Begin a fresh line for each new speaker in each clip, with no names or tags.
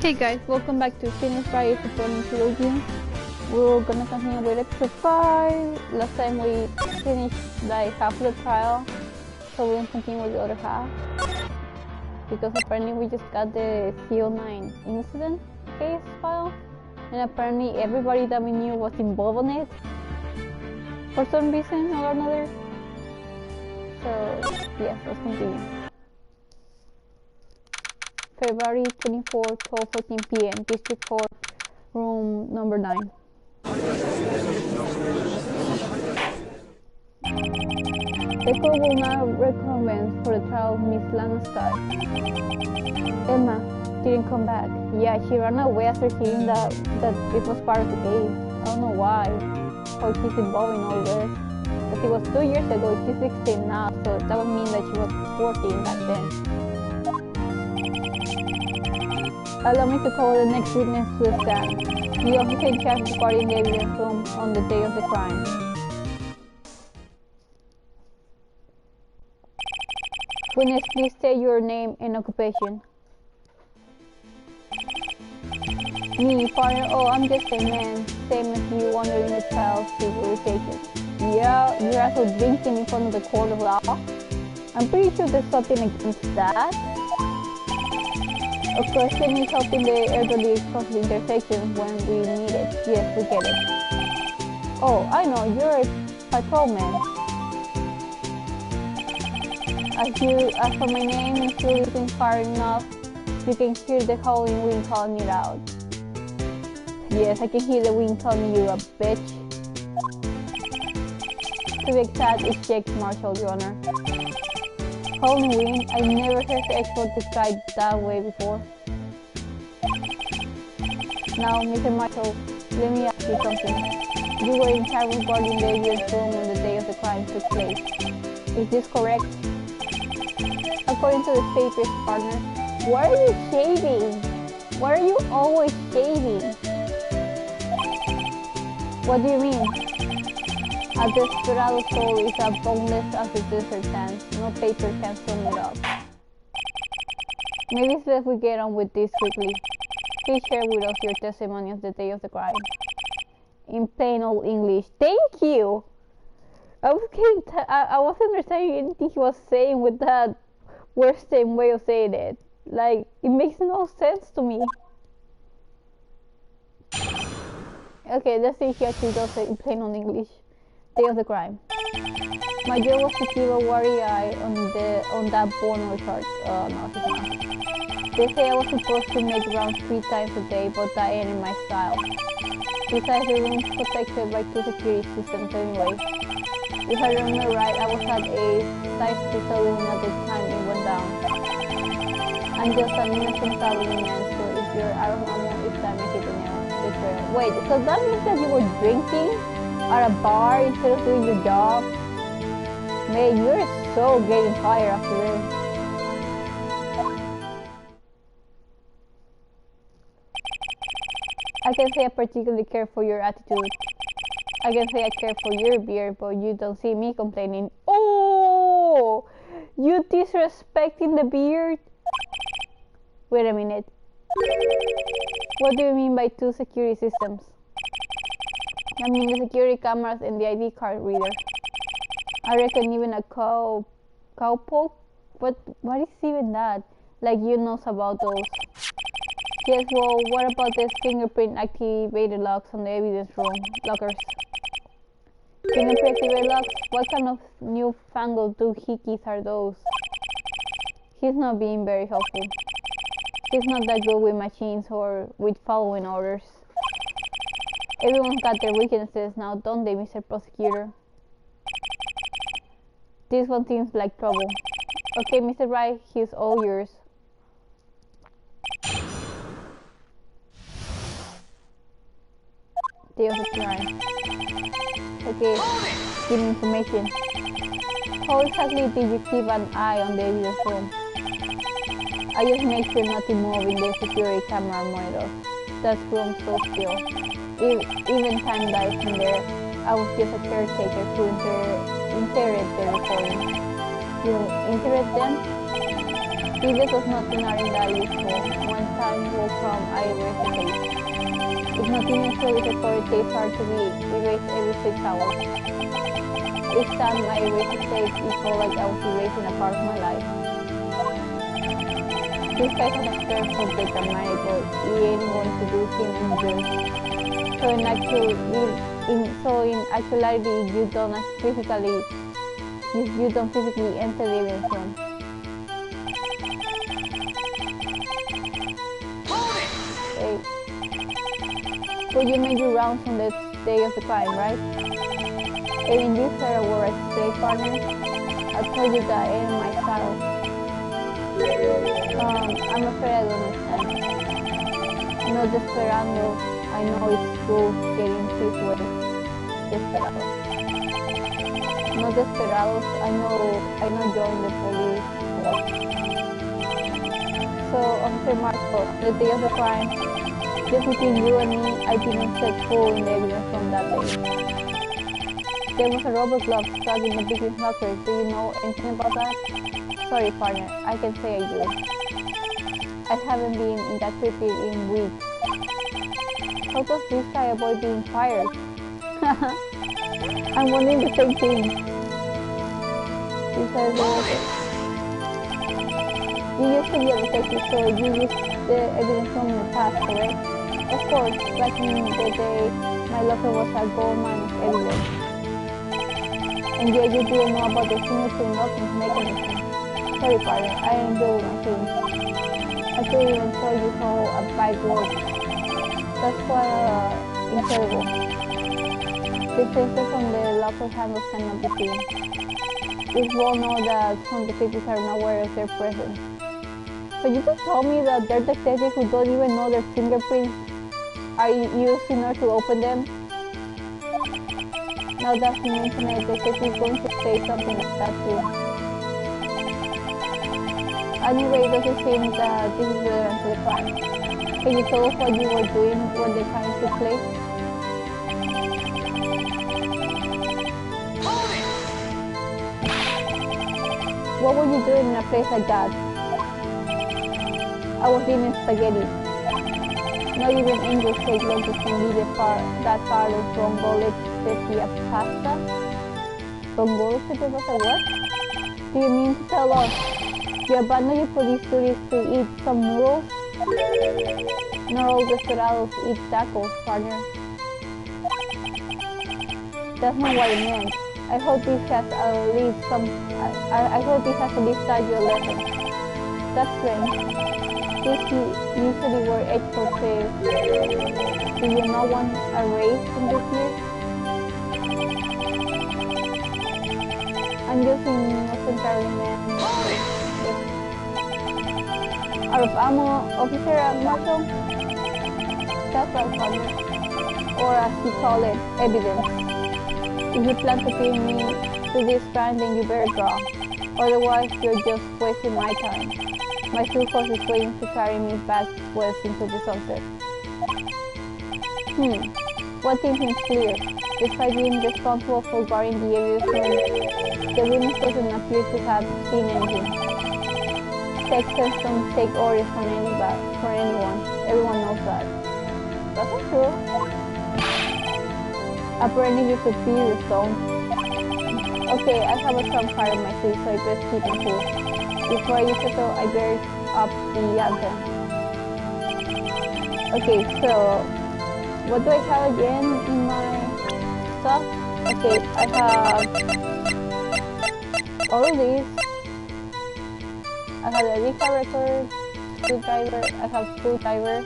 Hey guys, welcome back to Wright Ace Attorney trilogy. We're gonna continue with episode 5. Last time we finished like half of the trial, so we're gonna continue with the other half. Because apparently we just got the CO9 incident case file, and apparently everybody that we knew was involved in it for some reason or another. So yes, let's continue. February 24, 12:14 p.m. District Court, room number 9. The court will now reconvene for the trial of Miss Lansky. Emma didn't come back. Yeah, she ran away after hearing that it was part of the case. I don't know why. How she's involved in all this. Because it was 2 years ago, she's 16 now, so that would mean that she was 14 back then. Allow me to call the next witness to the stand. The officer in charge of the party in the evidence room on the day of the crime. Witness, please state your name and occupation. Me, partner. Oh, I'm just a man. Same as you wandering the child's civilization. Yeah, you're also drinking in front of the court of law. I'm pretty sure there's something against that. Of course, Ken is helping the elderly cross the intersection when we need it. Yes, we get it. Oh, I know, you're a patrolman. As for my name, if you listen far enough, you can hear the howling wind calling it out. Yes, I can hear the wind calling you a bitch. To be exact, it's Jake Marshall, Your Honor. Howling wind? I never heard the expert described that way before. Now, Mr. Marshall, let me ask you something. You were in charge of guarding the evidence room on the day of the crime took place. Is this correct? According to the papers, partner. Why are you shaving? Why are you always shaving? What do you mean? A desperado soul is as boneless as the desert sands. No paper can sum it up. Maybe it's best we get on with this quickly. Please share with us your testimony of the day of the crime. In plain old English. Thank you! I wasn't understanding anything he was saying with that Western way of saying it. Like, it makes no sense to me. Okay, let's see if he actually does it in plain old English. Day of the crime. My job was to keep a wary eye on that Bono charge. No, he's not. They say I was supposed to make rounds 3 times a day, but that ain't in my style. Besides, the room's protected by 2 security systems anyway. If I remember right, I was at a size facility at the time it went down. I'm just an innocent traveling man, so if you're out of ammo, it's time I hit the nail. Wait, so that means that you were drinking at a bar instead of doing your job? Man, you're so getting fired after this. I can say I particularly care for your attitude. I can say I care for your beard, but you don't see me complaining. Oh! You disrespecting the beard? Wait a minute. What do you mean by 2 security systems? I mean the security cameras and the ID card reader. I reckon even a cowpoke? What is even that? Like you knows about those. Yes, well, what about the fingerprint activated locks on the evidence room lockers? Fingerprint activated locks? What kind of newfangled doohickeys are those? He's not being very helpful. He's not that good with machines or with following orders. Everyone's got their weaknesses now, don't they, Mr. Prosecutor? This one seems like trouble. Okay, Mr. Wright, he's all yours. Day of the crime. Okay, give me information. How exactly did you keep an eye on the evidence room? I just made sure not to move in the security camera monitor. That room's so still. Even time dies in there. I was just a caretaker to interpret the recording. You interpret them? This was not scenario that usual. One time will come, I erase the tape. If nothing usually recorded, tapes are to be erased every 6 hours. Each time I erase the tape, it felt like I was erasing a part of my life. This type of experience was very dramatic, but he ain't going to do him any good. So in actuality, you don't physically enter the evidence room. Okay. But you made your rounds on the day of the crime, right? Even you said a word right today, partner. I told you that ain't my style. I'm afraid I don't understand. No desperando. I know it's true getting his way. Desperados. No desperados. I know join the police. So, Officer Marco, the day of the crime, just between you and me, I didn't set foot in the evidence from that day. There was a rubber glove stuck in the victim's locker. Do you know anything about that? Sorry, partner. I can say I do. I haven't been in that city in weeks. How does this guy avoid being fired? I'm wondering the same thing. Because you used to be a detective, so you used the evidence from the past, correct? Of course, back in the day, my locker was a gold mine of evidence. And yet you didn't know about the fingerprint locking mechanism. Sorry, partner, I ain't doing my thing. I couldn't even show you how a bike works. That's quite incredible. The sensors on the locker handles cannot be seen. We all know that some detectives are unaware of their presence. So you just told me that there are detectives who don't even know their fingerprints are used in order to open them? Now that you mention it, the detective is going to say something like that too. Anyway, it doesn't seem that this is relevant to the crime. Can you tell us what you were doing when the crime took place? What were you doing in a place like that? I was eating spaghetti. Not even angels take lunches can be that part of vongole sepia pasta. Vongole sepia pasta what? Do you mean to tell us you abandoned your police duties to eat some noodles? Not all desperados eat tacos, partner. That's not what I meant. I hope this has at least taught you a lesson. That's strange. These usually were export sales. Do you not want a raise in this year? I'm using Muslim man. Out of ammo, Officer Marshall? That's right, partner. Or as you call it, evidence. If you plan to pin me to this crime, then you better draw. Otherwise, you're just wasting my time. My two horse is waiting to carry me back west into the sunset. One thing seems clear. Despite being responsible for guarding the evidence room, the witness doesn't appear to have seen anything. Texans don't take orders from anyone. Everyone knows that. That's not true. Apparently you could be your stone. Okay, I have a strong heart on my sleeve, so I best keep my cool. Before I use it though, I bear up the anthem. Okay, so what do I have again in my stuff? Okay, I have all of these. I have the Rika record, screwdriver, I have screwdriver.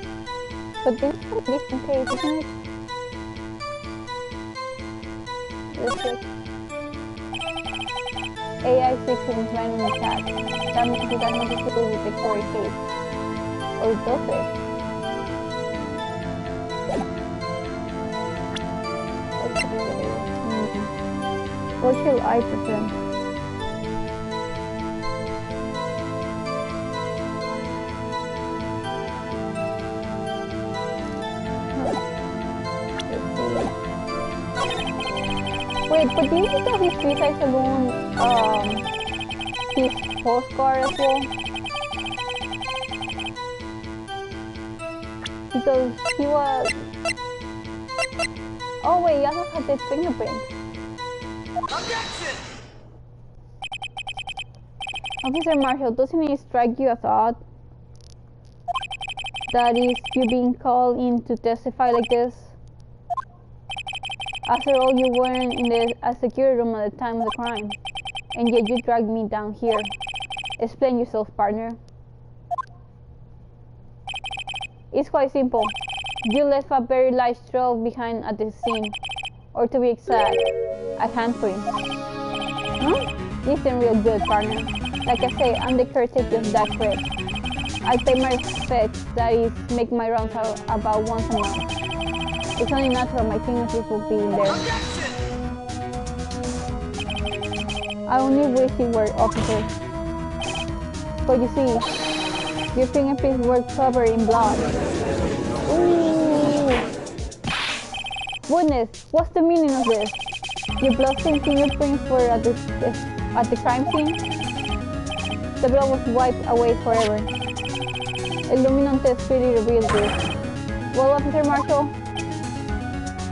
But this is a different case, isn't it? Let's check. AI6 is running the chat. That means it has nothing to do with the core case. Or does it? What should I present? Wait, but do you think that his suicide alone, his postcard as well? Because he was... Oh wait, he also had the fingerprint.
Objection!
Officer Marshall, doesn't it strike you as odd? That is, you being called in to testify like this? After all, you weren't in the security room at the time of the crime, and yet you dragged me down here. Explain yourself, partner. It's quite simple. You left a very large trail behind at the scene, or to be exact, a handprint. Huh? This isn't real good, partner. Like I say, I'm the caretaker of that crib. I pay my respects, that is, make my rounds about once a month. It's only natural my fingerprints will be in there. I only wish you were officer. But you see, your fingerprints were covered in blood. Ooh! Goodness, what's the meaning of this? Your bloodstained fingerprints were at the crime scene? The blood was wiped away forever. Illuminante Spirit reveals this. Well, Officer Marshall,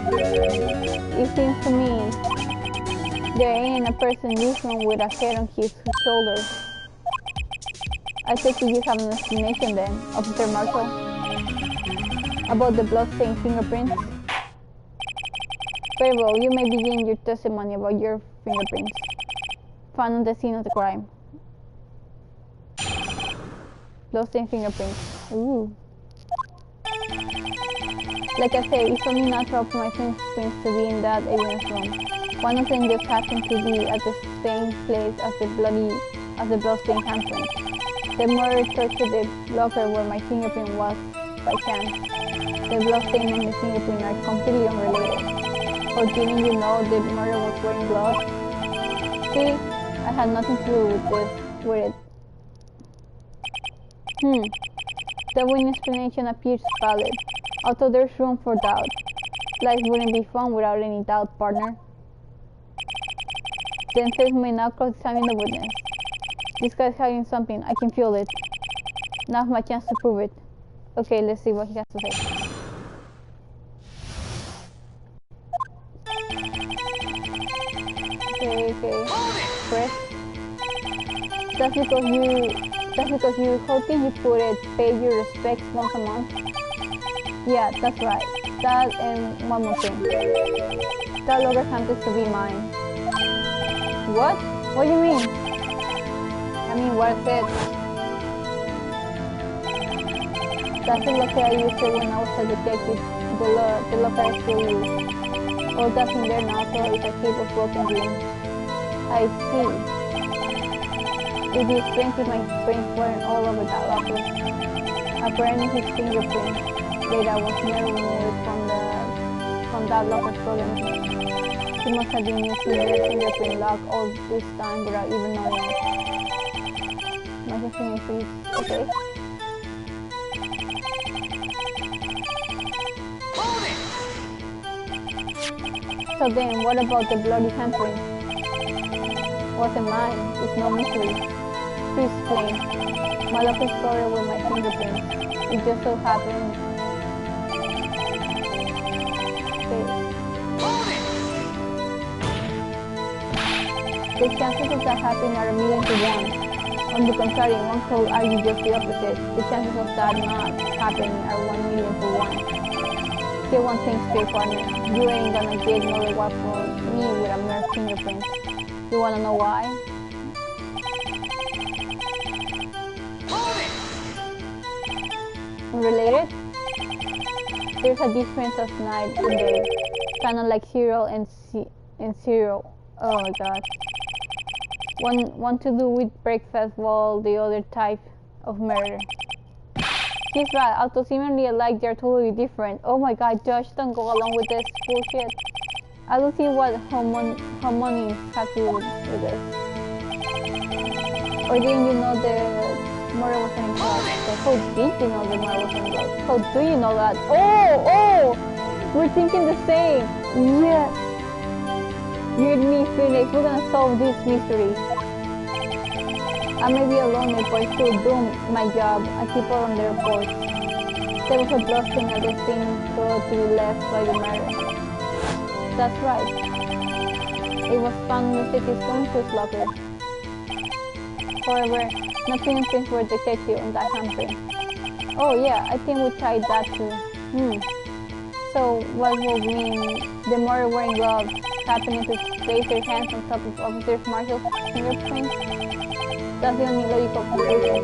it seems to me there ain't a person in this room with a head on his shoulder. I take it you have an explanation then, Officer Marshall, about the bloodstained fingerprints. Very well, you may begin your testimony about your fingerprints found on the scene of the crime. Bloodstained fingerprints. Ooh. Like I say, it's only natural for my fingerprints to be in that evidence room. One of them just happened to be at the same place as the bloodstained handprint. The murderer tortured the locker where my fingerprint was by chance. The bloodstain and the fingerprint are completely unrelated. Or didn't you know the murderer was wearing gloves? See, I had nothing to do with it. The winning explanation appears valid, although there's room for doubt. Life wouldn't be fun without any doubt, partner. The defense may now cross-examine the witness. This guy's hiding something, I can feel it. Now's my chance to prove it. Okay, let's see what he has to say. Okay. Press. That's because you how can you put it, pay your respects once a month? Yeah, that's right. That and one more thing. That logo happens to be mine. What? What do you mean? I mean, what I said. That's the locker I used when I was a detective. The locker I still use. All that's in there now, so it's a heap of broken dreams. I see. It is strange if my prints weren't all over that locker. Apparently his fingerprint data was never removed from that locker's program. He must have been using their fingerprint lock all this time without even knowing it. My fingerprint, okay. So then, what about the bloody handprint? Wasn't mine, it's no mystery. Please explain. My locker story with my fingerprints. It just so happened. The chances of that happening are 1,000,000 to 1. On the contrary, one could argue just the opposite. The chances of that not happening are 1,000,000 to 1. Get one thing straight, partner. You ain't gonna get another one from me with a mere fingerprint. You wanna know why? Related? There's a difference of night and day. Kinda like cereal and cereal. Oh my god. One to do with breakfast while the other type of murder. He's right, although seemingly alike, they're totally different. Oh my god, Josh, don't go along with this bullshit. I don't see what homonyms have to do with this. Or didn't you know the murder was in blood? So how did you know the murder was in blood? How do you know that? Oh! We're thinking the same! Yes! You and me, Phoenix, we're gonna solve this mystery. I may be alone, but I still do my job. I keep her on the report. There was a blood stain at the scene to the left by the murder. That's right. It was found in the city's computer's locker. However, no fingerprints were detected on that handprint. Oh yeah, I think we tried that too. So what would mean the murder wearing gloves happening to place their hands on top of Officer Marshall's fingerprints? That's the only logical conclusion.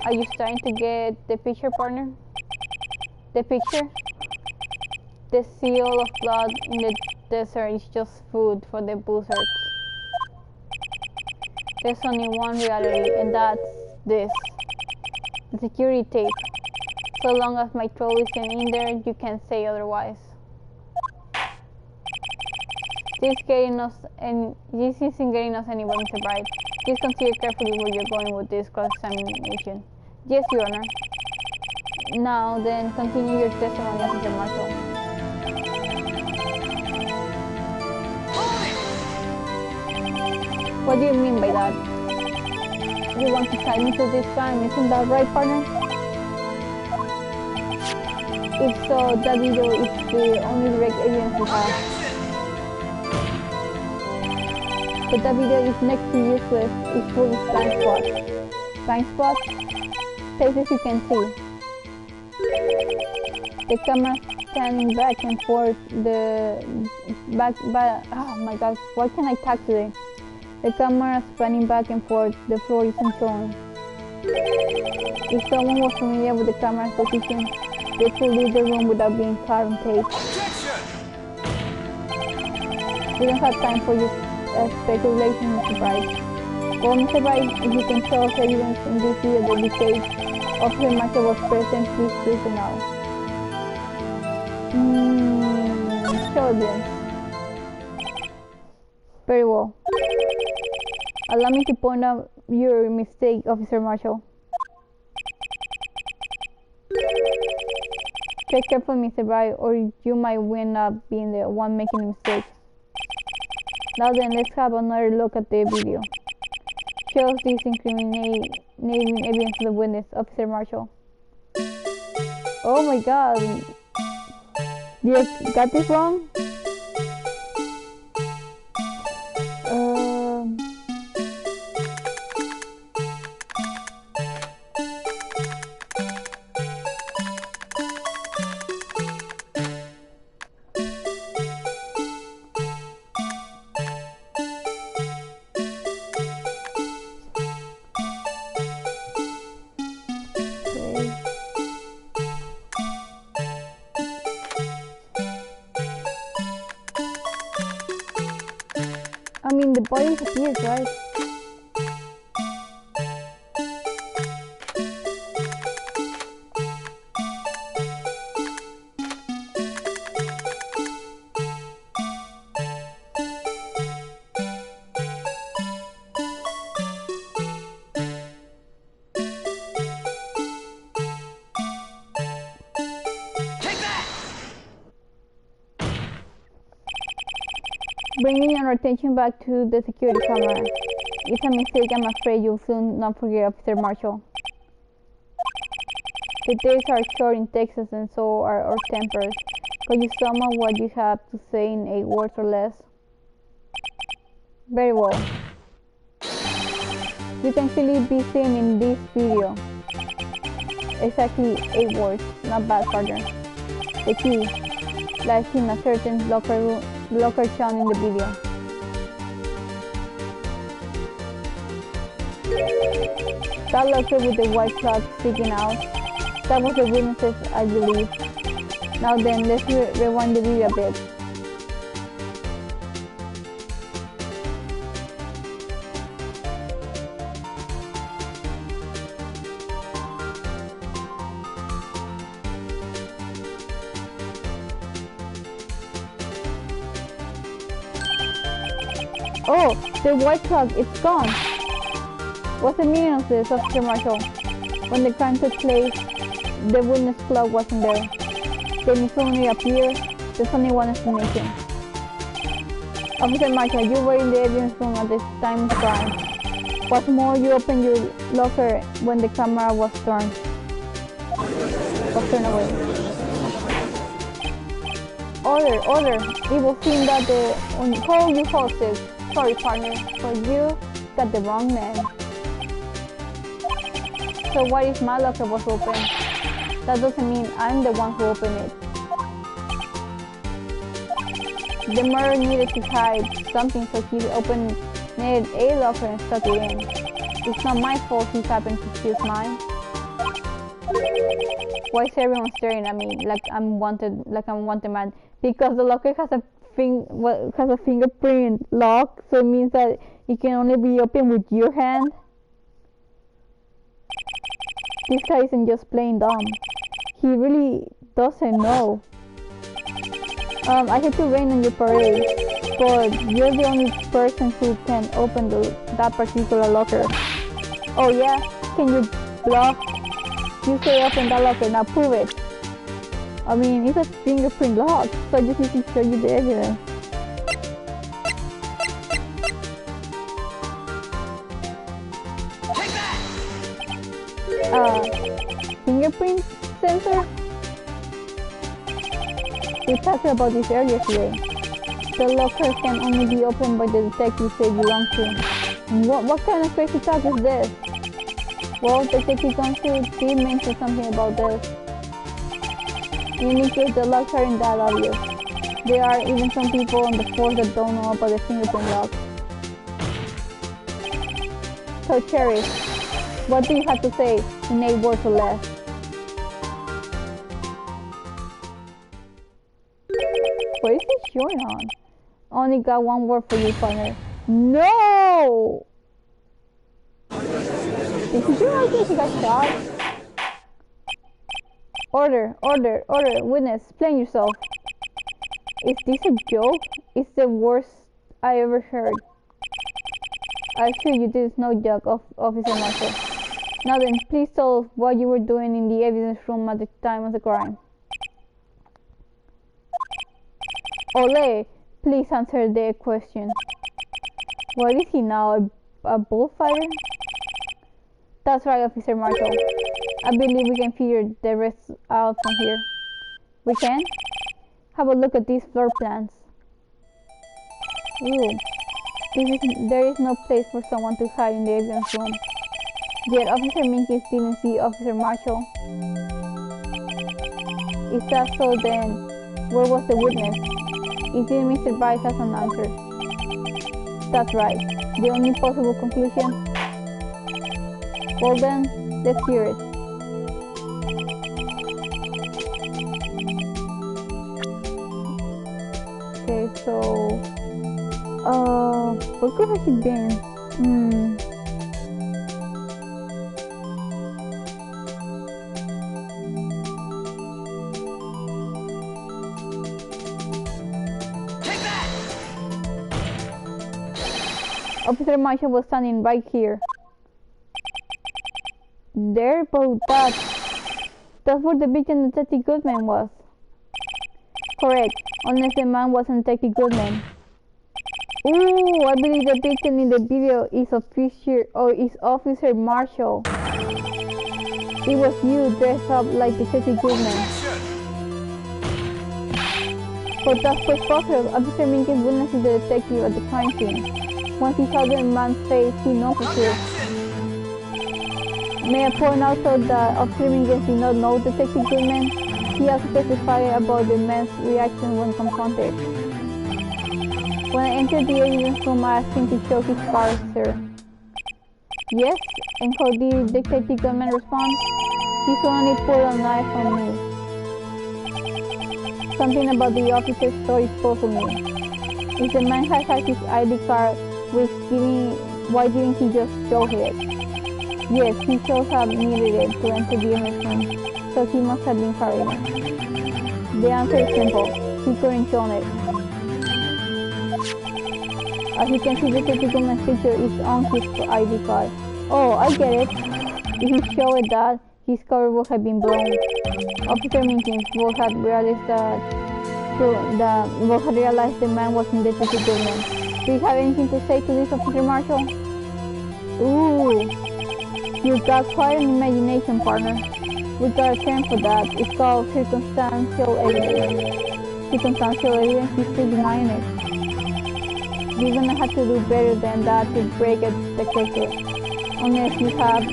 Are you starting to get the picture, partner? The picture? The seal of blood in the desert is just food for the buzzards. There's only one reality, and that's this. The security tape. So long as my throat isn't in there, you can't say otherwise. This isn't getting us anywhere, Mr. Bright. Please consider carefully where you're going with this cross-examination. Yes, Your Honor. Now then, continue your testimony, Officer Marshall. What do you mean by that? You want to tie me to this crime, isn't that right, partner? If so, that video is the only direct evidence we have. But that video is next to useless. It's full of blind spots. Blind spots? Places you can see. The camera standing back and forth. Oh my god, why can't I talk today? The camera spanning back and forth. The floor isn't showing. If someone was familiar with the camera's position, they could leave the room without being caught on tape. We don't have time for your speculation, Mr. Bright. Well, Mr. Bright, if you can show us evidence in this video that indicates Officer Marshall was present, please do so now. Show evidence. Very well. Allow me to point out your mistake, Officer Marshall. Take careful, Mr. Bright, or you might wind up being the one making the mistake. Now then, let's have another look at the video. Show us this incriminating evidence of the witness, Officer Marshall. Oh my god. Did I got this wrong? I mean, the body disappears, right? Bringing your attention back to the security camera. It's a mistake I'm afraid you'll soon not forget, Officer Marshall. The days are short in Texas and so are our tempers. Could you sum up what you have to say in 8 words or less? Very well. You can clearly be seen in this video. Exactly 8 words, not bad, partner. The key lies in a certain locker shown in the video. That locker with the white cloth sticking out, that was the witnesses, I believe. Now then, let's rewind the video a bit. Oh, the white clock, it's gone. What's the meaning of this, Officer Marshall? When the crime took place, the witness clock wasn't there. Then it suddenly appeared. There's only one explanation. Officer Marshall, you were in the evidence room at the time of the crime. What's more, you opened your locker when the camera was turned. Of turn away. Order. Evil seemed that the call you hosted. Sorry, partner, but you got the wrong man. So what if my locker was open? That doesn't mean I'm the one who opened it. The murderer needed to hide something, so he opened a locker and stuck it in. It's not my fault he happened to choose mine. Why is everyone staring at me like I'm wanted man? Because the locker has a fingerprint lock, so it means that it can only be opened with your hand. This guy isn't just plain dumb. He really doesn't know. I hate to rain on your parade, but you're the only person who can open that particular locker. Oh yeah? Can you bluff? You say open that locker, now prove it. I mean, it's a fingerprint lock, so I just need to show you the evidence. Fingerprint sensor? We talked about this earlier today. The locker can only be opened by the detective they belong to. What kind of crazy talk is this? Well, Detective Counsel did mention something about this. In any case, the locks aren't that obvious. There are even some people on the force that don't know about the fingerprint lock. So, Cherry, what do you have to say in 8 words or less? What is he showing on? Only got one word for you, partner. No! Did you realize he got shot? Order. Witness, explain yourself. Is this a joke? It's the worst I ever heard. I assure you this is no joke, Officer Marshall. Now then, please tell us what you were doing in the evidence room at the time of the crime. Ole, please answer the question. What is he now, a bullfighter? That's right, Officer Marshall. I believe we can figure the rest out from here. We can? Have a look at these floor plans. Ooh. There is no place for someone to hide in the evidence room. Yet Officer Minkins didn't see Officer Marshall. If that's so, then where was the witness? It didn't Mr. Bryce has an answer. That's right. The only possible conclusion? Well then, let's hear it. Okay, so... where could have he been? Officer Marshall was standing right here. There, but that's where the victim Detective Goodman was. Correct, unless the man wasn't Detective Goodman. Ooh, I believe the victim in the video is Officer Marshall. It was you dressed up like Detective Goodman. For that first photo, Officer Minkins witnessed the detective at the crime scene. Once he saw the man's face, he knows for sure. May I point out that Officer Minkins did not know Detective Goodman? He also testified about the man's reaction when confronted. When I entered the evidence room, I asked him to show his card, sir. Yes? And how did Detective Goodman respond? He suddenly pulled a knife on me. Something about the officer's story puzzled me. If the man had his ID card, why didn't he just show it? Yes, he should have needed it to enter the evidence room, so he must have been carrying it. The answer is simple. He couldn't show it. As you can see, the Detective Goodman's picture is on his ID card. Oh, I get it. If he showed that, his cover would have been blown. Officer Minkins would have realized the man wasn't Detective Goodman. Do you have anything to say to this, Officer Marshall? Ooh, you've got quite an imagination, partner. We got a term for that. It's called circumstantial evidence. Circumstantial evidence, you're still denying it. You're gonna have to do better than that to break a detector. Unless you have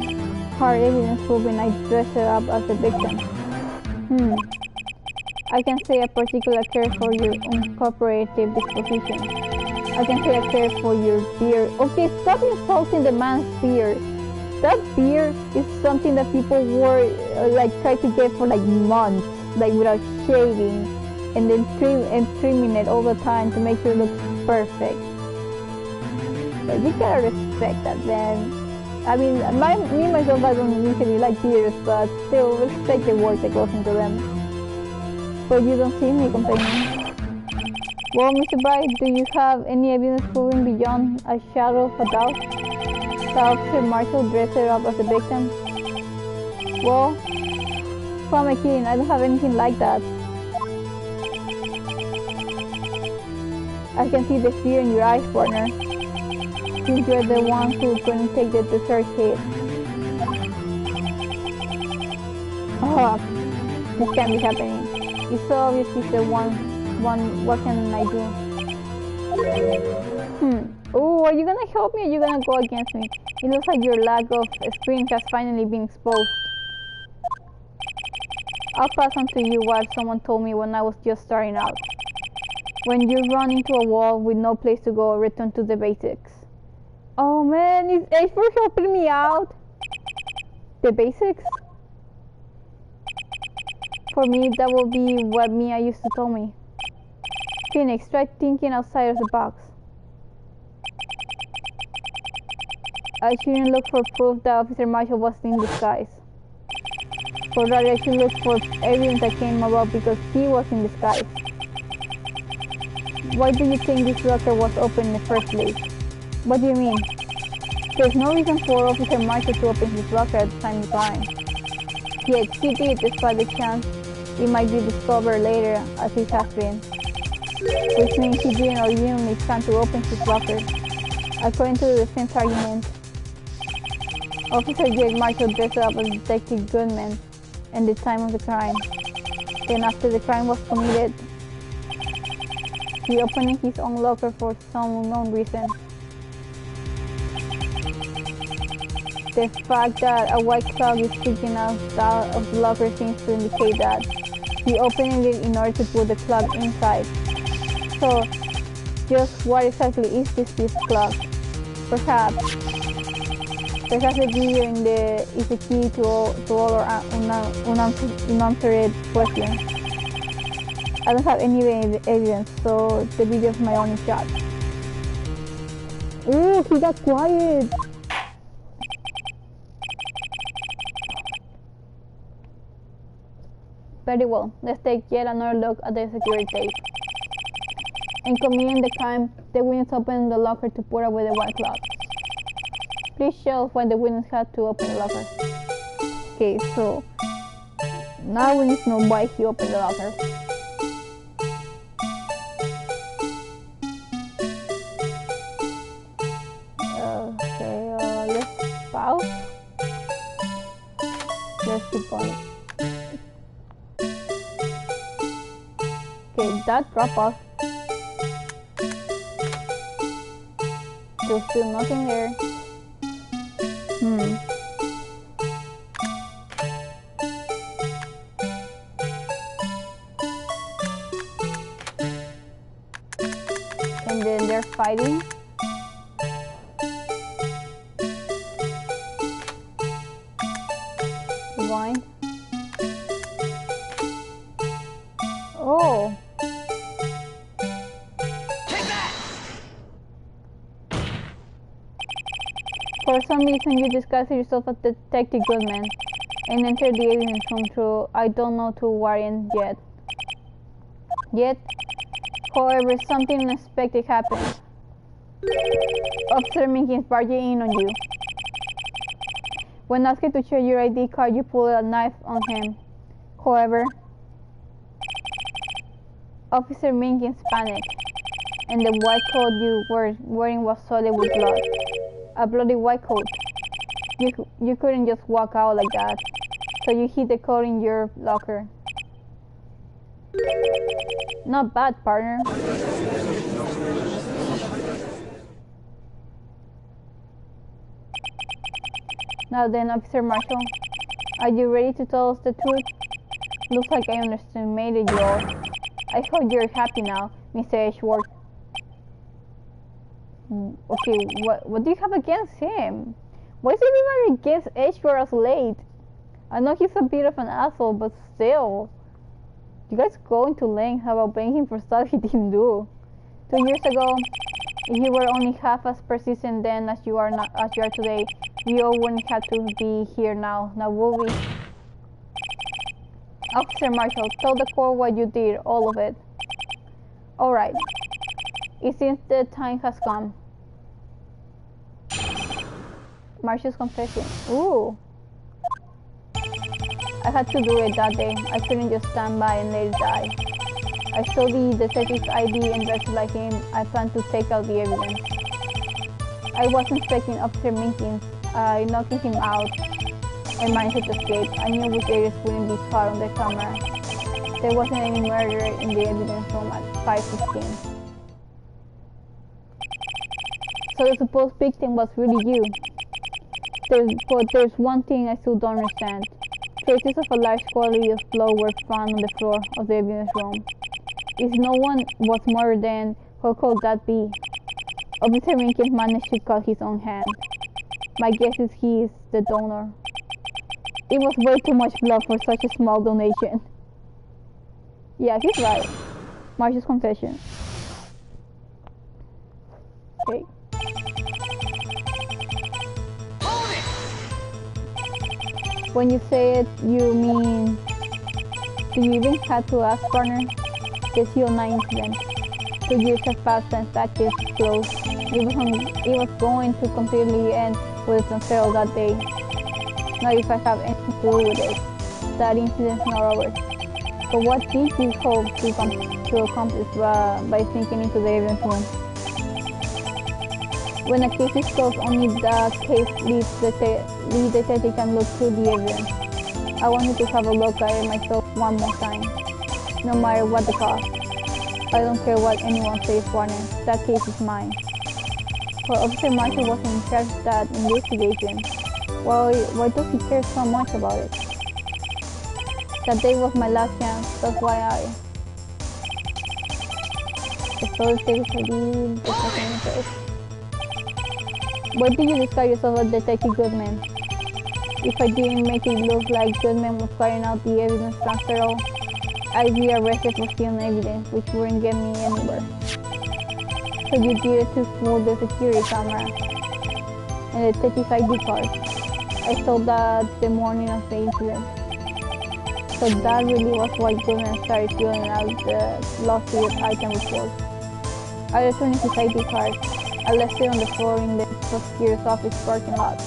hard evidence proving I dressed her up as a victim. I can say a particular care for your uncooperative disposition. I can say a care for your beard. Okay, stop insulting the man's beard. That beard is something that people wore, try to get for like months, like without shaving, and then trimming it all the time to make sure it looks perfect. But you gotta respect that, man. I mean, me myself, I don't usually like beards, but still respect the work that goes into them. But you don't see me complaining. Well, Mr. Bright, do you have any evidence proving beyond a shadow of a doubt that Officer Marshall dressed her up as a victim? Well, who am I kidding? I don't have anything like that. I can see the fear in your eyes, partner. Since you're the one who couldn't take the dessert hit. Oh, this can't be happening. It's so obvious he's the one, what can I do? Oh, are you gonna help me or are you gonna go against me? It looks like your lack of experience has finally been exposed. I'll pass on to you what someone told me when I was just starting out. When you run into a wall with no place to go, return to the basics. Oh man, is Ace for helping me out? The basics? For me, that will be what Mia used to tell me. Phoenix, try thinking outside of the box. I shouldn't look for proof that Officer Marshall was in disguise. But rather I should look for evidence that came about because he was in disguise. Why do you think this locker was open in the first place? What do you mean? There's no reason for Officer Marshall to open his locker at the time he climbed. Yet he did, despite the chance it might be discovered later, as it has been. Which means he didn't originally plan to open his locker. According to the defense argument, Officer Jake Marshall dressed up as Detective Goodman at the time of the crime. Then after the crime was committed, he opened his own locker for some unknown reason. The fact that a white cloud is sticking out of the locker seems to indicate that he opened it in order to put the clock inside. So, just what exactly is this piece of clock? Perhaps the gear in is the key to all our unanswered questions. I don't have any evidence, so the video is my only shot. Ooh, he got quiet! Very well, let's take yet another look at the security tape. In committing the crime, the witness opened the locker to put away the white cloth. Please show us why the witness had to open the locker. Okay, so now we need to know why he opened the locker. Okay, let's pause. Let's keep going. Okay, that dropped off. There's still nothing there. And then they're fighting. Rewind. Oh. For some reason, you disguised yourself as Detective Goodman and entered the evidence room through I don't know to variant yet. However, something unexpected happened. Officer Minkins barged in on you. When asked to show your ID card, you pulled a knife on him. However, Officer Minkins panicked, and the white coat you were wearing was soiled with blood. A bloody white coat. You couldn't just walk out like that. So you hid the code in your locker. Not bad, partner. Now then, Officer Marshall, are you ready to tell us the truth? Looks like I underestimated you all. I hope you're happy now, Mr. Edgeworth. Okay, what do you have against him? Why is everybody against Edgeworth as late? I know he's a bit of an asshole, but still. You guys go into length about blaming him for stuff he didn't do. 2 years ago, if you were only half as persistent then as you are today, we all wouldn't have to be here now would we? Officer Marshall, tell the court what you did, all of it. Alright. It seems the time has come. Marshall's confession. Ooh. I had to do it that day. I couldn't just stand by and let it die. I saw the detective's ID and dressed like him. I planned to take out the evidence. I wasn't expecting Officer Minkins. Knocking him out and managed to escape. I knew which areas wouldn't be caught on the camera. There wasn't any murder in the evidence room at 5:15. So the supposed victim was really you. But there's one thing I still don't understand. Traces of a large quantity of blood were found on the floor of the evidence room. If no one was murdered then, how could that be? Officer Minkins managed to cut his own hand. My guess is he is the donor. It was way too much blood for such a small donation. Yeah, he's right. Marshall's confession. Okay. When you say it, you mean... Do you even have to ask, partner? The CO9 incident. 2 years have passed since that case was closed. It was going to completely end with the transfer that day. Not if I have anything to do with it. That incident's not over. But what did you hope to accomplish by sneaking into the evidence room? When a case is closed, only the case lead detective can look through the evidence. I wanted to have a look at it myself one more time, no matter what the cost. I don't care what anyone says, partner. That case is mine. But Officer Marshall was in charge of that investigation. Why does he care so much about it? That day was my last chance. That's why I stole the case I did the second case. Why do you describe yourself as Detective Goodman? If I didn't make it look like Goodman was carrying out the evidence transfer, I'd be arrested for stealing evidence, which wouldn't get me anywhere. So you did it to fool the security camera and the detective's ID card. I saw that the morning of the incident. So that really was why Goodman started filling out the lawsuit item report. I returned his ID card. I left it on the floor in the prosecutor's office parking lot.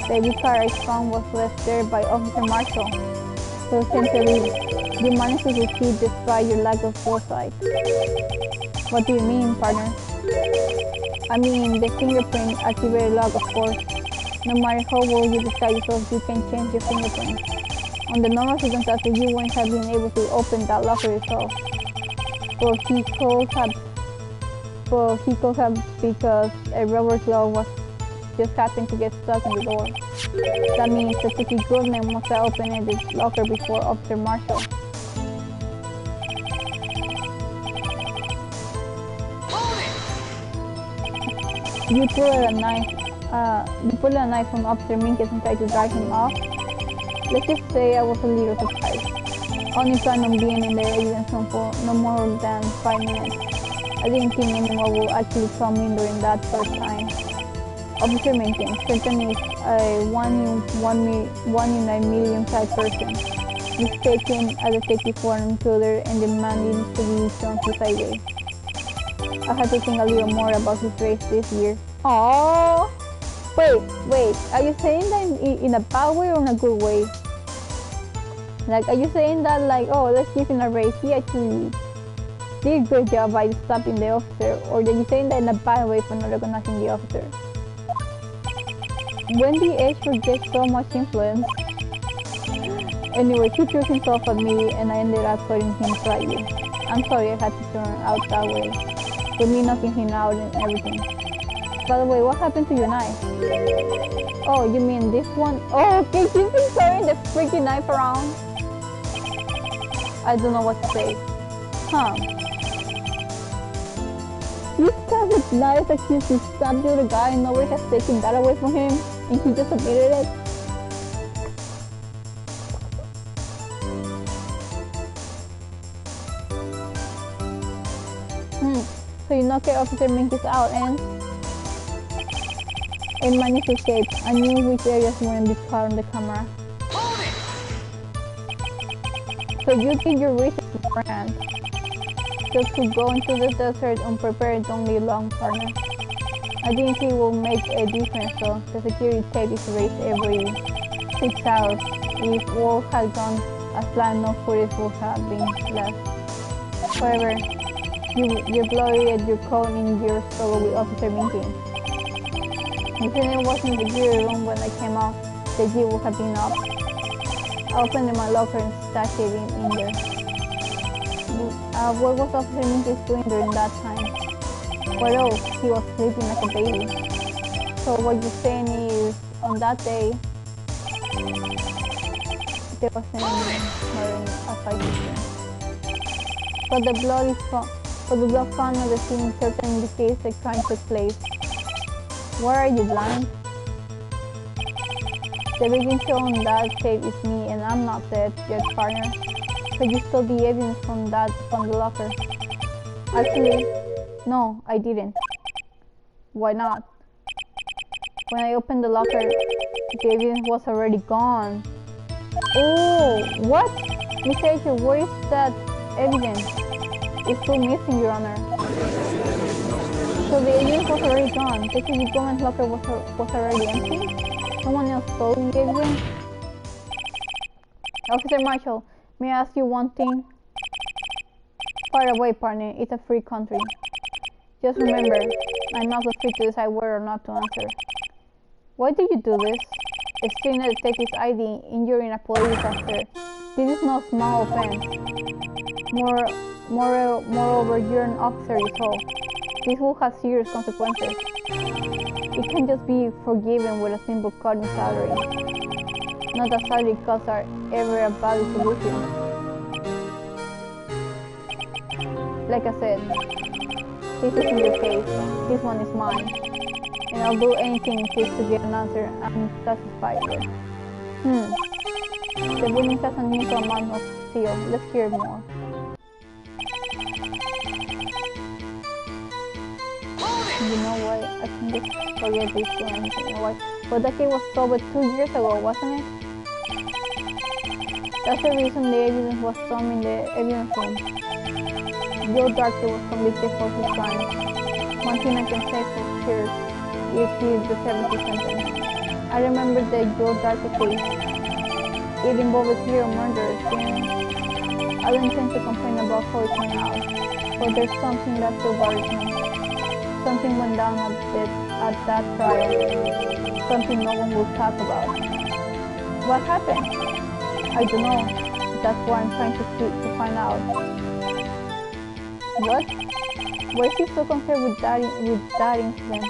The ID card I found was left there by Officer Marshall. So essentially, you managed to succeed despite your lack of foresight. What do you mean, partner? I mean, the fingerprint activated lock, of course. No matter how well you disguise yourself, you can change your fingerprint. Under normal circumstances, you wouldn't have been able to open that locker yourself. But he could have because a rubber glove was just happened to get stuck in the door. That means the Detective Goodman must have opened the locker before Officer Marshall. You pulled a knife from Officer Minkins and tried to drive him off. Let's just say I was a little surprised. Only planned on being in the evidence room for no more than 5 minutes. I didn't think anyone would actually come in during that first time. Officer Minkins certainly is a 1 in 9 million type person, mistaking a detective for an intruder and demanding to be shown his ID. I had to think a little more about his race this year. Oh, wait, are you saying that in a bad way or in a good way? Like, are you saying that like, oh, let's give him a raise, he actually did a good job by stopping the officer, or are you saying that in a bad way for not recognizing the officer? When the Edgeworth gets so much influence, Anyway, he threw himself at me and I ended up hurting him slightly. I'm sorry I had to turn out that way, with me knocking him out and everything. By the way, what happened to your knife? Oh, you mean this one? Oh, okay, he's been throwing the freaking knife around. I don't know what to say. Huh. You stabbed the knife that he stabbed the other guy and nobody has taken that away from him and he just admitted it? So you knocked Officer Minkus out and managed to escape. I knew which areas wouldn't be caught on the camera. So you did your research beforehand. Just to go into the desert unprepared don't be long, partner. I think it will make a difference though. The security tape is raised every 6 hours. If all had gone as planned, no footage would have been left. However, you bloated your coat in your struggle with Officer Minky. If it wasn't the jury room when I came out, the G would have been up. I opened my locker and stashed it in there. What was Officer Minky doing during that time? Well, he was sleeping like a baby. So what you're saying is, on that day, there wasn't any murder as I did. But the blood found at the scene certainly indicates a crime took place. Why are you blind? The victim on that tape is me, and I'm not dead yet, partner. So you stole the evidence from the locker. Actually, no, I didn't. Why not? When I opened the locker, the evidence was already gone. Oh, what? Mr. H, where is that evidence? It's still missing, Your Honor. So the evidence was already gone. The government locker was already empty? Someone else stole the evidence? Officer Marshall, may I ask you one thing? Fire away, partner. It's a free country. Just remember, I'm not free to decide whether or not to answer. Why did you do this? Stealing a detective's ID, injuring a police officer. This is no small offense. Moreover, you're an officer yourself. This will have serious consequences. It can just be forgiven with a simple cut in salary. Not that salary cuts are ever a valid solution. Like I said, this isn't your case. This one is mine. And I'll do anything it takes to get an answer I'm satisfied with. The witness has an unusual amount of steel. Let's hear more. You know what? I can just forget this one. You know what? But that case was solved 2 years ago, wasn't it? That's the reason the evidence was thrown in the evidence room. Joe Darker was convicted for his crime. One thing I can say for sure is he deserves his sentence. I remember the Joe Darker case. It involved serial murders, and I don't intend to complain about how it turned out. But there's something that still bothers me. Something went down at that trial. Something no one will talk about. What happened? I don't know. That's what I'm trying to find out. What? Why is he so concerned with that incident?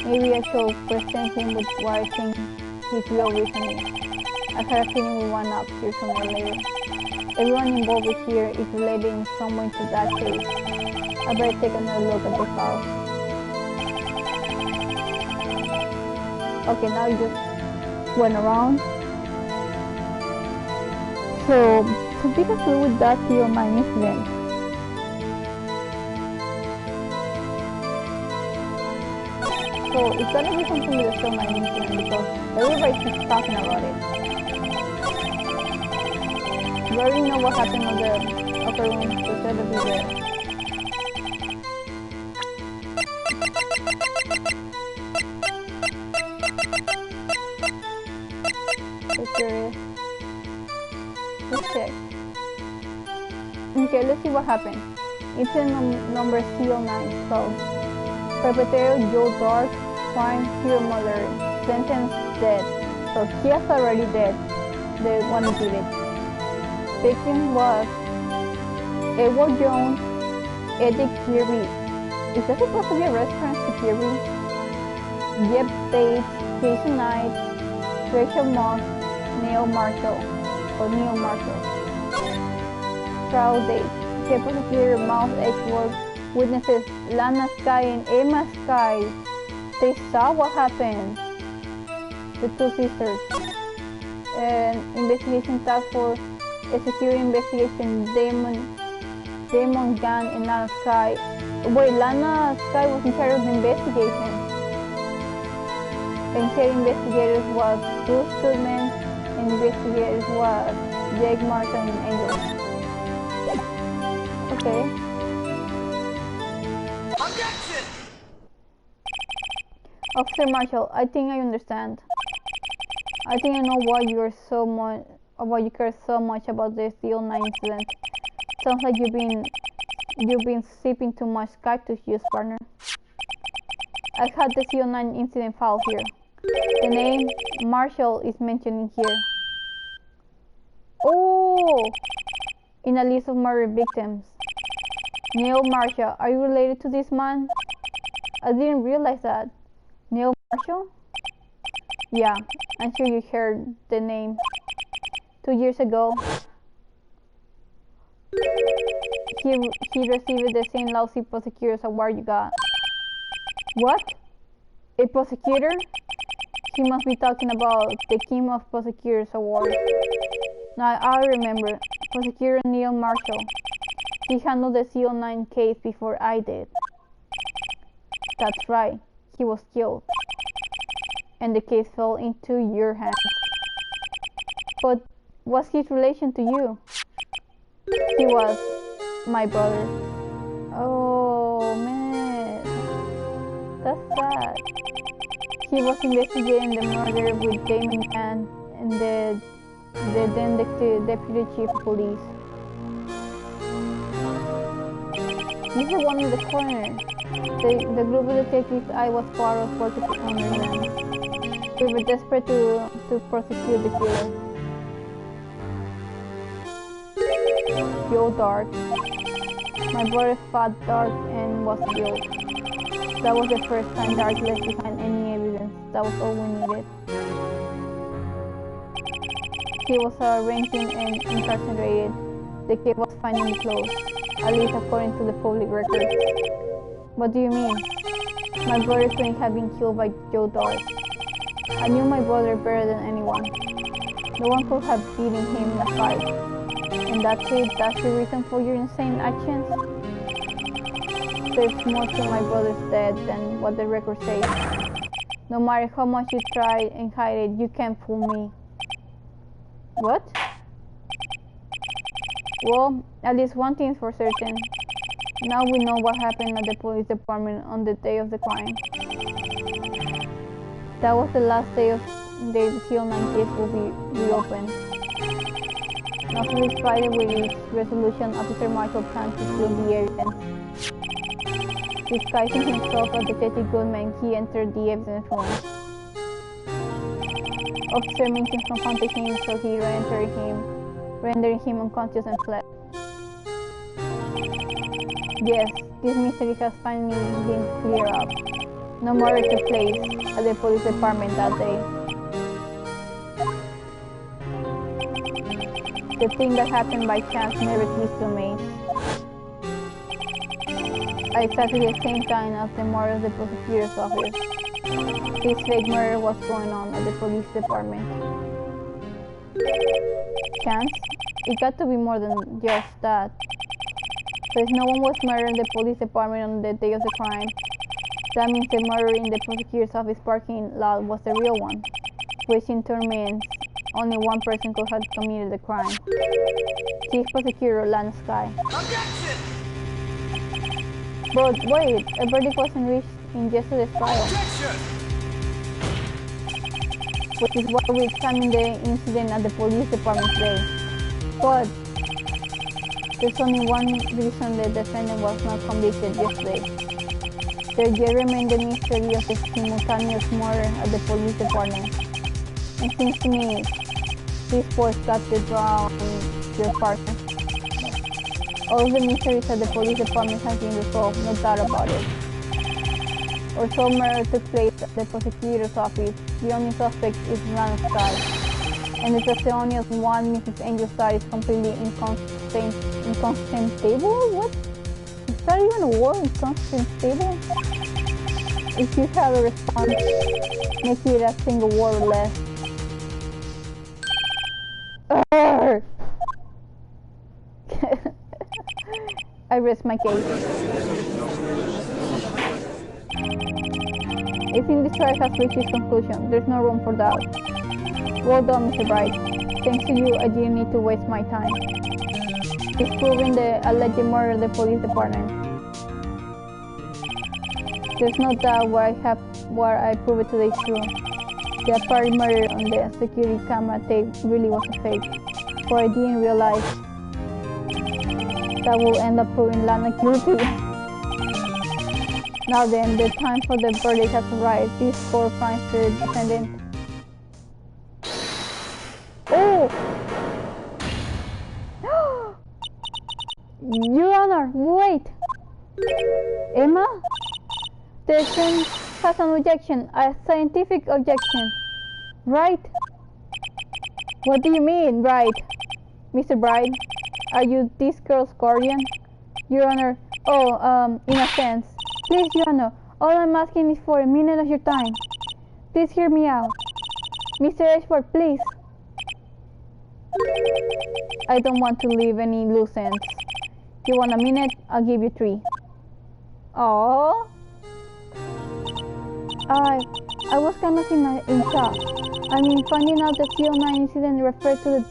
Maybe I should present him with what I think his real reason is. I had a feeling we wound up here sooner or later. Everyone involved here is related in some way to that case. I better take another look at the file. Okay, now you just went around. So, something has to do with that serial mine incident. So, it's gonna be something with the serial mine incident because everybody keeps talking about it. You already know what happened in the upper room, so it's gonna be there. Curious. Let's check. Okay, let's see what happened. Incident number CO9 solved. Perpetrator Joe Dark, crime, serial murder, sentenced dead. So he is already dead. the one who did it. Victim was Edward Jones, Eddie Kirby. Is that supposed to be a reference to Kirby? Jeff Bates, Jason Knight, Rachel Moss, Neil Marshall. Trial date. Head prosecutor Miles Edgeworth. Witnesses Lana Sky and Emma Sky. They saw what happened. The two sisters. Investigation task force. Executive investigation Damon Gunn and Lana Sky. Wait, Lana Sky was in charge of the investigation. And head investigators was Bruce Goodman. And investigators was Jake Martin and Angel. Okay.
Objection!
Officer Marshall, I think I understand. I think I know why you care so much about the CO9 incident. Sounds like you've been sipping too much cactus juice, partner. I had the CO9 incident file here. The name Marshall is mentioned here. Oh, in a list of murder victims. Neil Marshall, are you related to this man? I didn't realize that. Neil Marshall? Yeah, I'm sure you heard the name. 2 years ago, he received the same lousy prosecutor's award you got. What? A prosecutor? He must be talking about the King of Prosecutors Award. Now I remember. Prosecutor Neil Marshall. He handled the CO9 case before I did. That's right. He was killed. And the case fell into your hands. But what's his relation to you? He was my brother. Oh man. That's sad. He was investigating the murder with Damon Gunn and the then deputy chief of police. He's the one in the corner. The group of detectives I was part of worked under them. We were desperate to prosecute the killer. Joe Dart. My brother fought Dart and was killed. That was the first time Dart left behind any evidence. That was all we needed. He was arraigned and incarcerated. The case was finally closed, at least according to the public records. What do you mean? My brother couldn't have been killed by Joe Dart. I knew my brother better than anyone. No one could have beaten him in a fight. And that's it? That's the reason for your insane actions? There's more to my brother's death than what the record says. No matter how much you try and hide it, you can't fool me. What? Well, at least one thing's for certain. Now we know what happened at the police department on the day of the crime. That was the last day of the CO9 case will be reopened. Not satisfied with its resolution, Officer Michael plans to steal the evidence. Disguising himself as Detective Goodman, he entered the evidence room. Officer Minton confronted him, so he rendering him unconscious and fled. Yes, this mystery has finally been cleared up. No murder took place at the police department that day. The thing that happened by chance never ceased to amaze. At exactly the same time as the murder of the prosecutor's office, this fake murder was going on at the police department. Chance? It got to be more than just that. So if no one was murdered in the police department on the day of the crime, that means the murder in the prosecutor's office parking lot was the real one, which in turn means only one person could have committed the crime. Chief Prosecutor Lana Sky.
Objection!
But wait, a verdict wasn't reached in yesterday's trial,
Objection!
which is why we examined the incident at the police department today. But there's only one reason the defendant was not convicted yesterday. There yet remained the mystery of the simultaneous murder at the police department. It seems to me These boys got to drown your partner. All of the mysteries at the police department has been resolved, no doubt about it. Our sole murder took place at the prosecutor's office. The only suspect is Lana Sky, and the testimony of one Mrs. Angel Star is completely inconstantable? What? Is that even a word? Inconstantable? If you have a response, make it a single word or less. I rest my case. I think this trial has reached its conclusion. There's no room for doubt. Well done, Mr. Bright. Thanks to you, I didn't need to waste my time. It's proving the alleged murder of the police department. There's no doubt what I proved today is true. The apparent murder on the security camera tape really was a fake. But I didn't realize that will end up proving Lana guilty. Now then, the time for the verdict has arrived. This court finds the defendant. Oh! Your Honor, wait! Emma? The defense has an objection, a scientific objection. Right? What do you mean, right? Mr. Bright, are you this girl's guardian? Your Honor, in a sense. Please, Your Honor, all I'm asking is for a minute of your time. Please hear me out. Mr. Ashford, please. I don't want to leave any loose ends. You want a minute? I'll give you 3. Aww. I was kind of in shock. I mean, finding out the CO9 incident referred to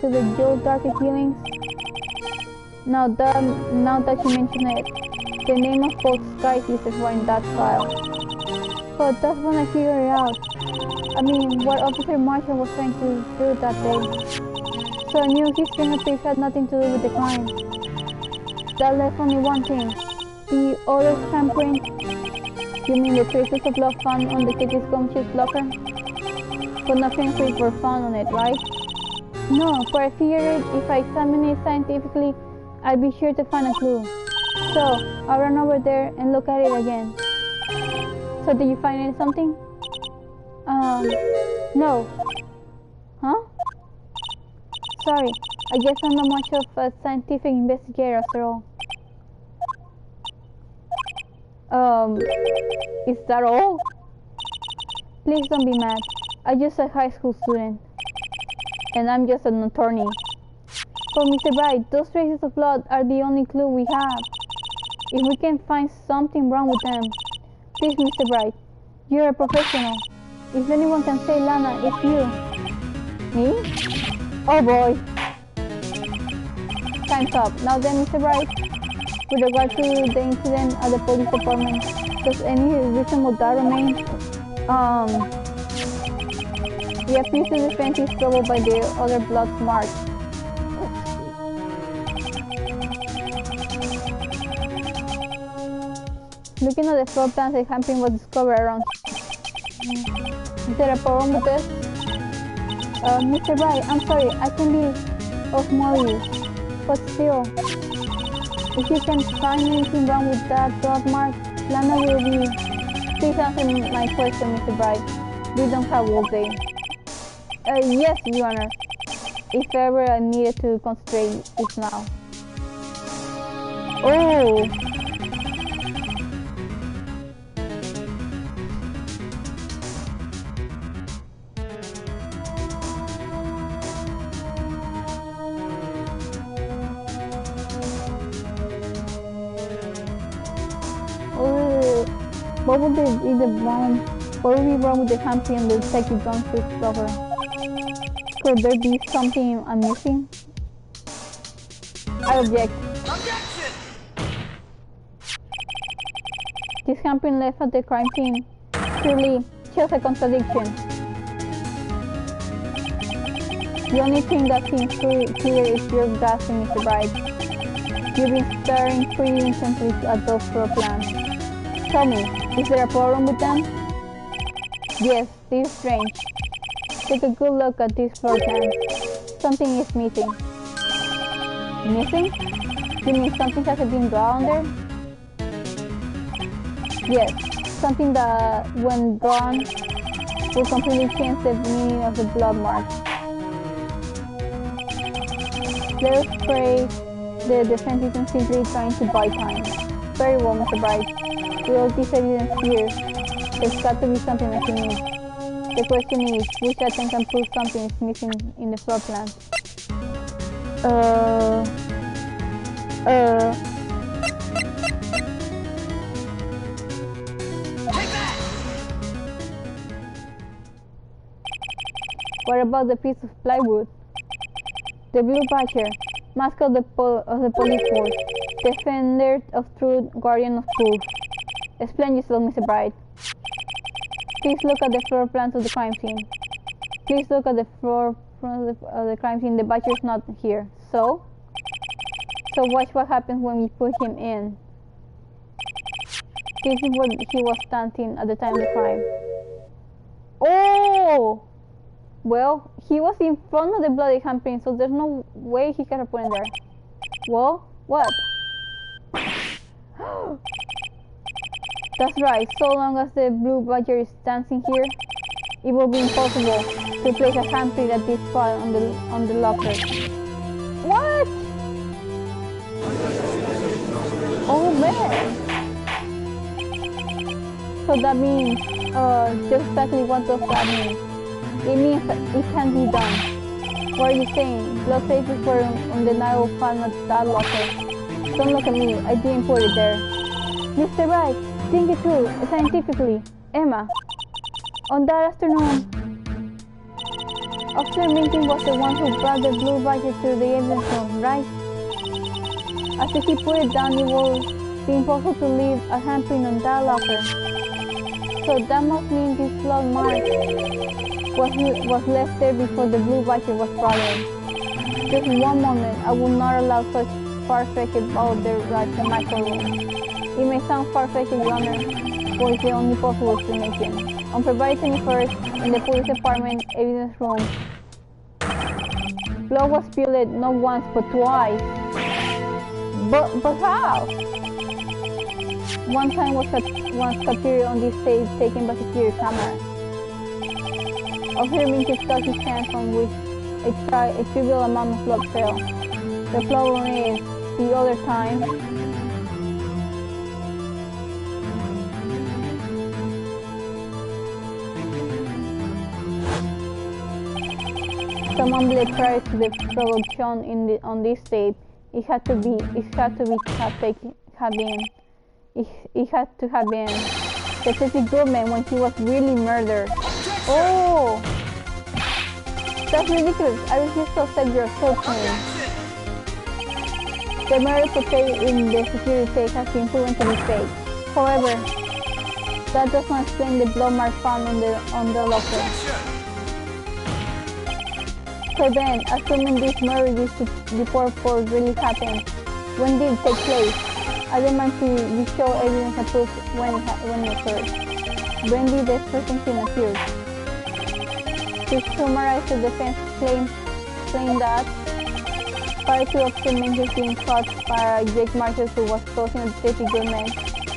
the Joe Darker killings. Now that you mention it, the name of both Sky sisters were in that file. But that's when I figured it out. I mean, what Officer Marshall was trying to do that day. So I knew his fingerprints had nothing to do with the crime. That left only one thing. The other handprint. You mean the traces of blood found on the ticket's gumshoe's locker? But no fingerprints were found on it, right? No, but I figured if I examine it scientifically, I'd be sure to find a clue. So, I'll run over there and look at it again. So did you find something? No. Huh? Sorry, I guess I'm not much of a scientific investigator after all. Is that all? Please don't be mad. I'm just a high school student. And I'm just an attorney. But Mr. Bright, those traces of blood are the only clue we have. If we can find something wrong with them. Please, Mr. Bright, you're a professional. If anyone can say Lana, it's you. Me? Oh boy. Time's up. Now then, Mr. Bright, with regard to the incident at the police department, does any reasonable doubt remain? He appears to defend his trouble by the other blood marks. Looking at the floor plans, the handprint was discovered around. Is there a problem with this? Mr. Bright, I'm sorry, I can be of more use, but still, if you can find anything wrong with that blood mark, Lana will be. Please answer my question, Mr. Bright. We don't have all day. Yes, Your Honor. If ever I needed to concentrate, it's now. Oh! What would be wrong with the handprint and the Detective Jones's lover? Could there be something I'm missing? I object.
Objection!
This handprint left at the crime scene surely shows a contradiction. The only thing that seems clear is your gasping, Mr. Bright. You've been staring pretty intensely at those floor plans. Tell me, is there a problem with them? Yes, this is strange. Take a good look at these floor plans. something is missing. Missing? You mean something hasn't been drawn there? Yes, something that, when drawn, will completely change the meaning of the blood mark. Let us pray the defense isn't simply trying to buy time. Very well, Mr. Bright. With all this evidence here, there's got to be something that you need. The question is, which attempt can prove something is missing in the floor plan? What about the piece of plywood? The Blue Badger, mascot of the police force, defender of truth, guardian of truth. Explain yourself, Mr. Bright. Please look at the floor plans of the crime scene. Please look at the floor plans of the crime scene. The Badger's not here. So watch what happens when we put him in. This is where he was standing at the time of the crime. Oh! Well, he was in front of the bloody handprint, so there's no way he could have put in there. Well, what? That's right, so long as the Blue Badger is dancing here, it will be impossible to place a handprint at this spot on the locker. What? Oh man! So that means, just exactly what does that mean? It means that it can be done. What are you saying? Blood traces were undeniable found at that locker. Don't look at me, I didn't put it there. Mr. Wright, think it through, scientifically. Emma, on that afternoon, Officer Minkin was the one who brought the Blue Badger to the evidence room, right? After he put it down, it will be impossible to leave a handprint on that locker. So that must mean this blood mark was left there before the Blue Badger was brought in. Just one moment, I will not allow such far-fetched about the right to my room. It may sound far-fetched, Your Honor, but it's the only possible explanation. On February 21st, in the police department evidence room, blood was spilled not once but twice. But how? One time was captured on this tape taken by security camera. Officer Minkin stuck his hands on which a trivial amount of blood fell. The problem is, the other time, someone bled prior to the production on this tape. It had to have been Detective Goodman when he was really murdered. Oh! That's ridiculous. I refuse to accept your assault claim. The murder portrayed in the security tape has been proven to be fake. However, that does not explain the blood mark found on the locker. So then, assuming this murder used to report for really happened, when did it take place? I demand to show evidence and proof when it occurred. When did the person appear? To summarize, the defense claims that prior to Officer Minkin being caught by Jake Marshall, who was posing a Detective Goodman,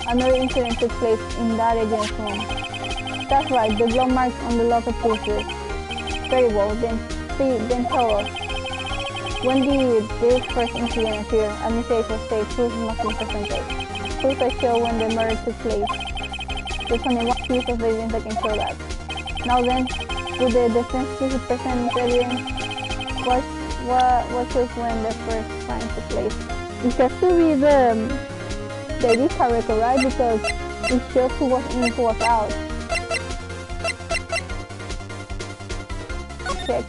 another incident took place in that evidence room. That's right, the blood marks on the locker proves this. Very well, then tell us. When did this first incident appear? Administration state proof must be presented. Proof that show when the murder took place. There's only one piece of evidence that can show that. Now then, would the defense present its evidence? What shows when the first crime took place? It has to be the ID card record, right? Because it shows who was in, who was out. Check.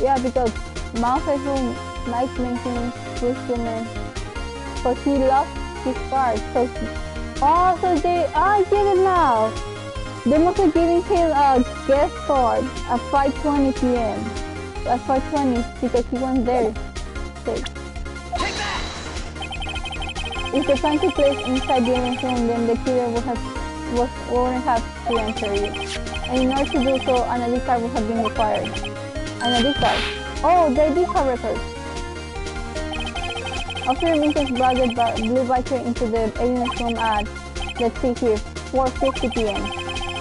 Yeah, because Mouse room, Mike Lincoln, Bruce Goodman, but he lost his card, so I get it now. They must have given him a guest card at 5:20 p.m. At 5:20 because he wasn't there. If the crime took place inside the evidence room, then the killer wouldn't have to enter it. And in order to do so, an ID card would have been required. An ID card? Oh, they did have records. Officer Minkus brought the blue biker into the evidence room at, let's see here, 4:50 p.m.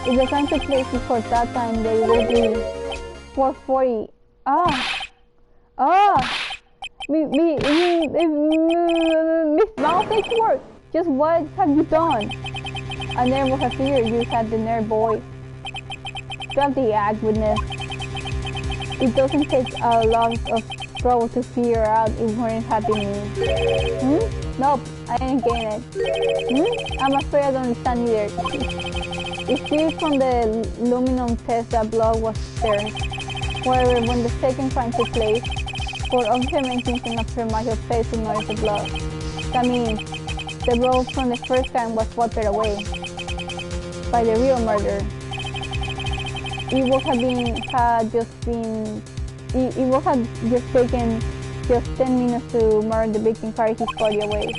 If the crime took place before that time, they will be 4:40. Miss Mouse, take work. Just what have you done? I never would have figured you had the nerve, boy. Drop the act, witness. It doesn't take a lot of trouble to figure out if weren't happening. Nope, I ain't getting it. I'm afraid I don't understand either. It's clear from the aluminum test that blood was there. However, when the second crime took place, for officer Menkins and Officer Marshall failed to notice the blood. That means the blood from the first crime was watered away by the real murderer. It would have just taken just 10 minutes to murder the victim, carry his body away,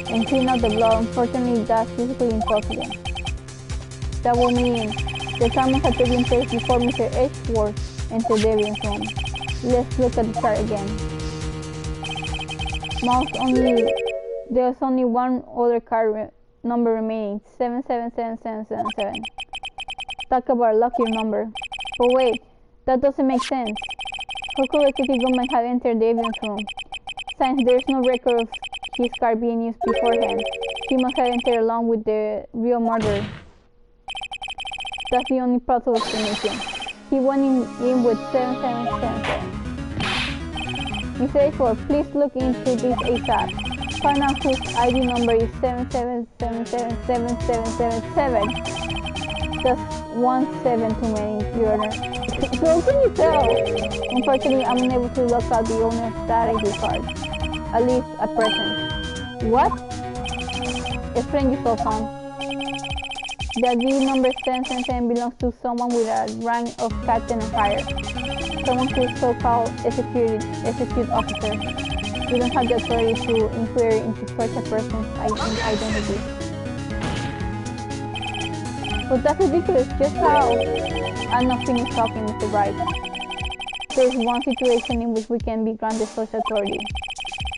and clean out the blood. Unfortunately, that's physically impossible. That will mean the crime must have taken place before Mr. Edgeworth entered the evidence room. Let's look at the chart again. There's only one other card number remaining, 777777. Talk about a lucky number. But wait, that doesn't make sense. How could a city government have entered the evidence room? Since there's no record of his car being used beforehand, he must have entered along with the real murderer. That's the only possible explanation. He went in with 7777. Mr. Edgeworth, please look into this ASAP. Find out whose ID number is 77777777. That's 17 too many, Your Honor. So can you tell? Unfortunately, I'm unable to look out the owner's that ID card. At least at present. What? Explain yourself, son. The ID number 777 belongs to someone with a rank of captain and higher. Someone who is so-called execute officer. We don't have the authority to inquire into such a person's identity. But that's ridiculous, just how? I'm not finished talking, Mr. Wright. There's one situation in which we can be granted such authority.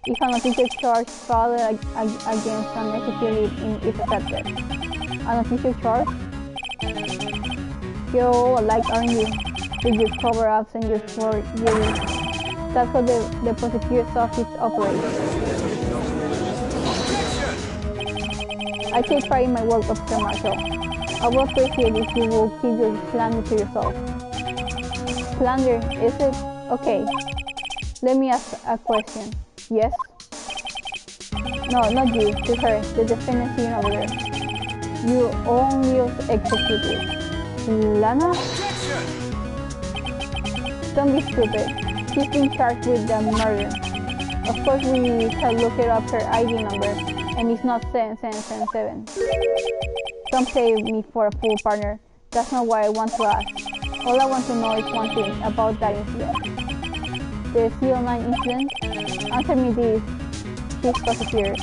If an official charge filed against an executive is accepted. An official charge? You're all alike, aren't you? With your cover-ups and your forgeries. That's how the prosecutor's office operates. I take pride in my work, Officer Marshall. I would appreciate if you will keep your slander to yourself. Slander, is it? Okay. Let me ask a question. Yes? No, not you. To her, the defendant sitting over there. You only executed. Lana? Don't be stupid. She's been charged with the murder. Of course, we have looked up her ID number, and it's not 7777. Don't play me for a fool, partner. That's not what I want to ask. All I want to know is one thing about that incident. The CO9 incident? Answer me this, Chief Prosecutor.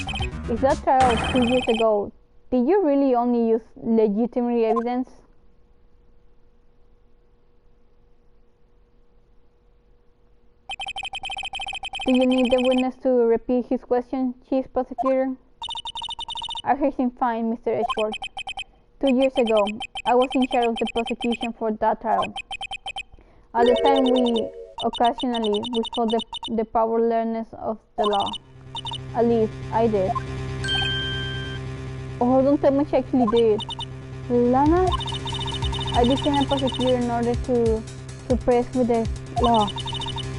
If that trial 2 years ago, did you really only use legitimate evidence? Do you need the witness to repeat his question, Chief Prosecutor? I heard him fine, Mr. Edgeworth. 2 years ago, I was in charge of the prosecution for that trial. At the time, we felt the powerlessness of the law. At least, I did. Oh, don't tell me she actually did. Lana? I became a prosecutor in order to press with the law.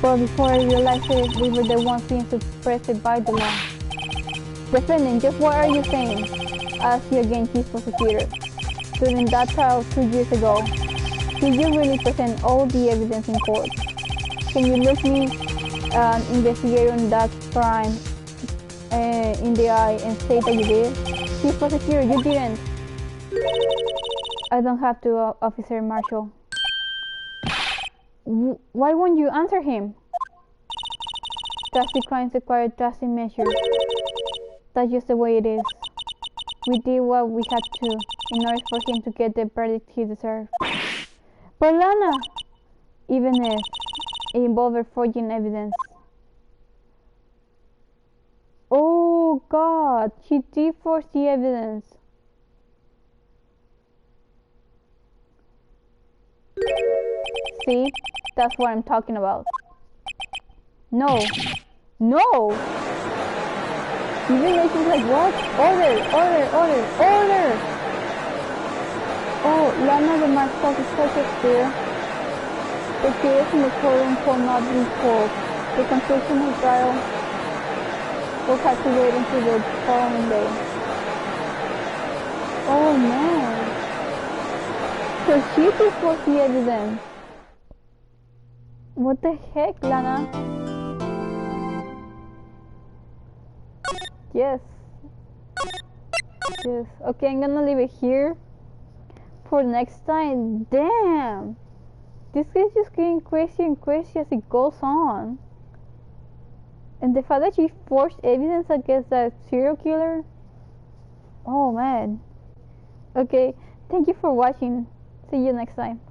But before I realized it, we were the ones being suppressed by the law. Defendant, just what are you saying? I ask you again, Chief Prosecutor. During that trial 2 years ago, did you really present all the evidence in court? Can you look me, an investigator on that crime, in the eye and say that you did? Chief Prosecutor, you didn't. I don't have to, Officer Marshall. Why won't you answer him? Drastic crimes require drastic measures. That's just the way it is. We did what we had to in order for him to get the verdict he deserved. But Lana, even if It involved forging evidence. Oh God, she did forge the evidence. See, that's what I'm talking about. No, no. Even though she's like, what? Order. Oh, Lana de Marcos is such a clear. The case in the courtroom could not be called. The conclusion of trial will have to wait until the following day. Oh man. So she did forge the evidence. What the heck, Lana? Yes. Okay, I'm gonna leave it here for next time. Damn! This is just getting crazier and crazier as it goes on. And the fact that she forged evidence against that serial killer. Oh man. Okay, thank you for watching. See you next time.